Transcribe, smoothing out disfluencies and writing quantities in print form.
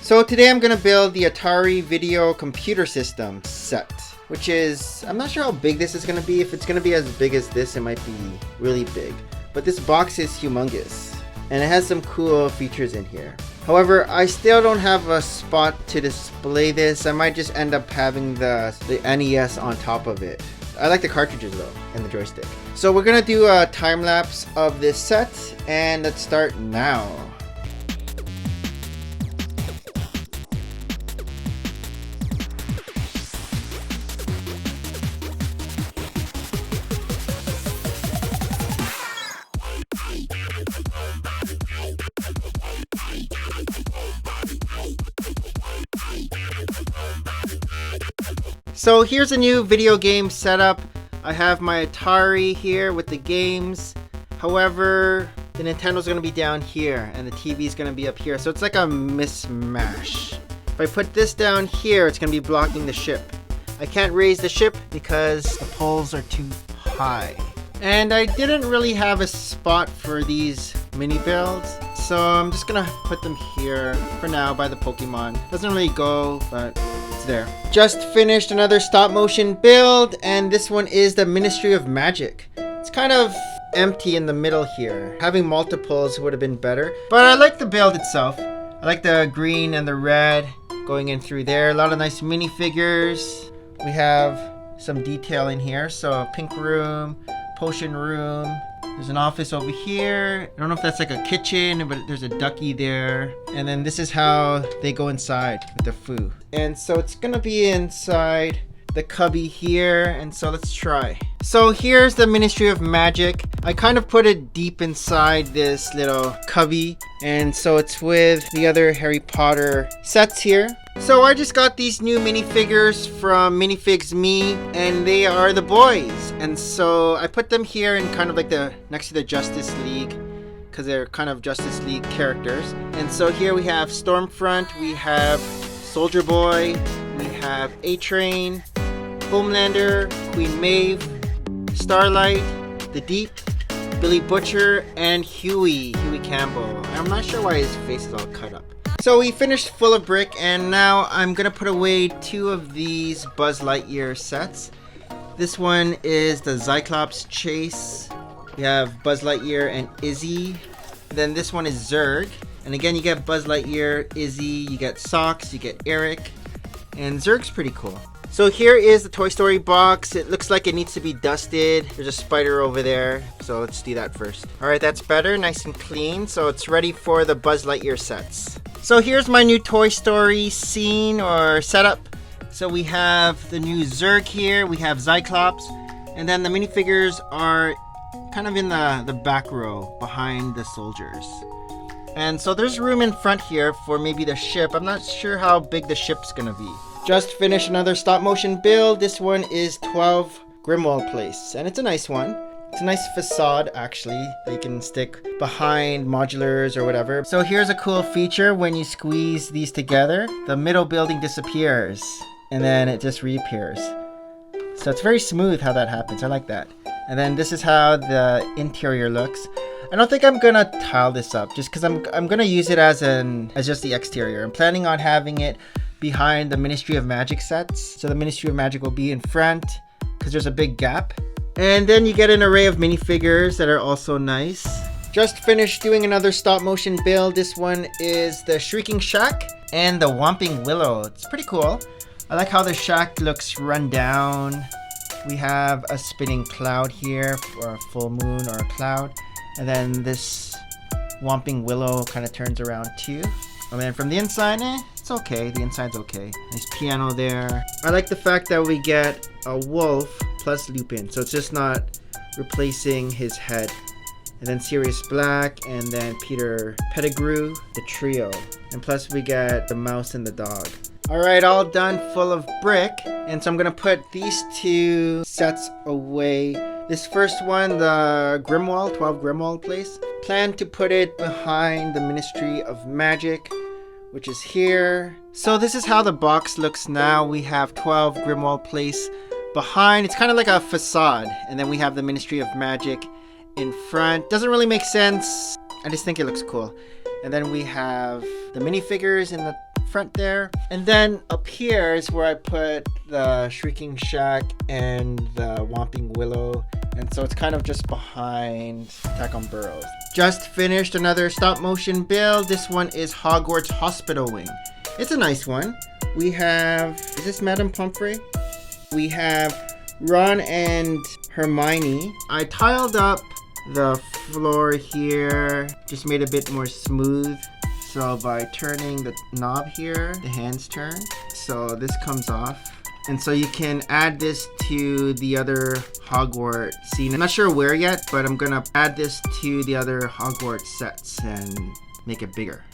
So today I'm gonna build the Atari video computer system set, which is, I'm not sure how big this is gonna be. If it's gonna be as big as this, it might be really big. But this box is humongous, and it has some cool features in here. However, I still don't have a spot to display this. I might just end up having the NES on top of it. I like the cartridges though, and the joystick. So we're gonna do a time lapse of this set, and let's start now. So here's a new video game setup. I have my Atari here with the games. However, the Nintendo's gonna be down here and the TV's gonna be up here. So it's like a mismatch. If I put this down here, it's gonna be blocking the ship. I can't raise the ship because the poles are too high. And I didn't really have a spot for these mini builds. So I'm just gonna put them here for now by the Pokemon. Doesn't really go, but it's there. Just finished another stop motion build, and this one is the Ministry of Magic. It's kind of empty in the middle here. Having multiples would have been better, but I like the build itself. I like the green and the red going in through there. A lot of nice minifigures. We have some detail in here. So a pink room, potion room. There's an office over here. I don't know if that's like a kitchen, but there's a ducky there. And then this is how they go inside with the food. And so it's gonna be inside the cubby here. And so let's try. So here's the Ministry of Magic. I kind of put it deep inside this little cubby. And so it's with the other Harry Potter sets here. So I just got these new minifigures from Minifigs Me, and they are the boys. And so I put them here in kind of like the next to the Justice League, because they're kind of Justice League characters. And so here we have Stormfront, we have Soldier Boy, we have A-Train, Homelander, Queen Maeve, Starlight, The Deep, Billy Butcher, and Huey Campbell. I'm not sure why his face is all cut up. So we finished Full of Brick, and now I'm gonna put away two of these Buzz Lightyear sets. This one is the Cyclops Chase. We have Buzz Lightyear and Izzy. Then this one is Zurg. And again, you get Buzz Lightyear, Izzy, you get Socks, you get Eric. And Zurg's pretty cool. So here is the Toy Story box. It looks like it needs to be dusted. There's a spider over there. So let's do that first. All right, that's better, nice and clean. So it's ready for the Buzz Lightyear sets. So here's my new Toy Story scene or setup. So we have the new Zurg here, we have Cyclops, and then the minifigures are kind of in the back row behind the soldiers. And so there's room in front here for maybe the ship. I'm not sure how big the ship's gonna be. Just finished another stop motion build. This one is 12 Grimwald Place, and it's a nice one. It's a nice facade actually that you can stick behind modulars or whatever. So here's a cool feature. When you squeeze these together, the middle building disappears and then it just reappears. So it's very smooth how that happens. I like that. And then this is how the interior looks. I don't think I'm gonna tile this up just because I'm gonna use it as just the exterior. I'm planning on having it behind the Ministry of Magic sets. So the Ministry of Magic will be in front because there's a big gap. And then you get an array of minifigures that are also nice. Just finished doing another stop motion build. This one is the Shrieking Shack and the Whomping Willow. It's pretty cool. I like how the shack looks run down. We have a spinning cloud here for a full moon or a cloud. And then this Whomping Willow kind of turns around too. And then from the inside, it's okay. The inside's okay. Nice piano there. I like the fact that we get a wolf plus Lupin. So it's just not replacing his head. And then Sirius Black, and then Peter Pettigrew, the trio. And plus we get the mouse and the dog. Alright, all done, Full of Brick. And so I'm gonna put these two sets away. This first one, the Grimwald, 12 Grimwald Place. Plan to put it behind the Ministry of Magic, which is here. So this is how the box looks now. We have 12 Grimwald Place behind. It's kind of like a facade. And then we have the Ministry of Magic in front. Doesn't really make sense. I just think it looks cool. And then we have the minifigures in the front there. And then up here is where I put the Shrieking Shack and the Whomping Willow. And so it's kind of just behind Attack on Burrows. Just finished another stop motion build. This one is Hogwarts Hospital Wing. It's a nice one. We have, is this Madame Pomfrey? We have Ron and Hermione. I tiled up the floor here, just made it a bit more smooth. So by turning the knob here, the hands turn. So this comes off. And so you can add this to the other Hogwarts scene. I'm not sure where yet, but I'm gonna add this to the other Hogwarts sets and make it bigger.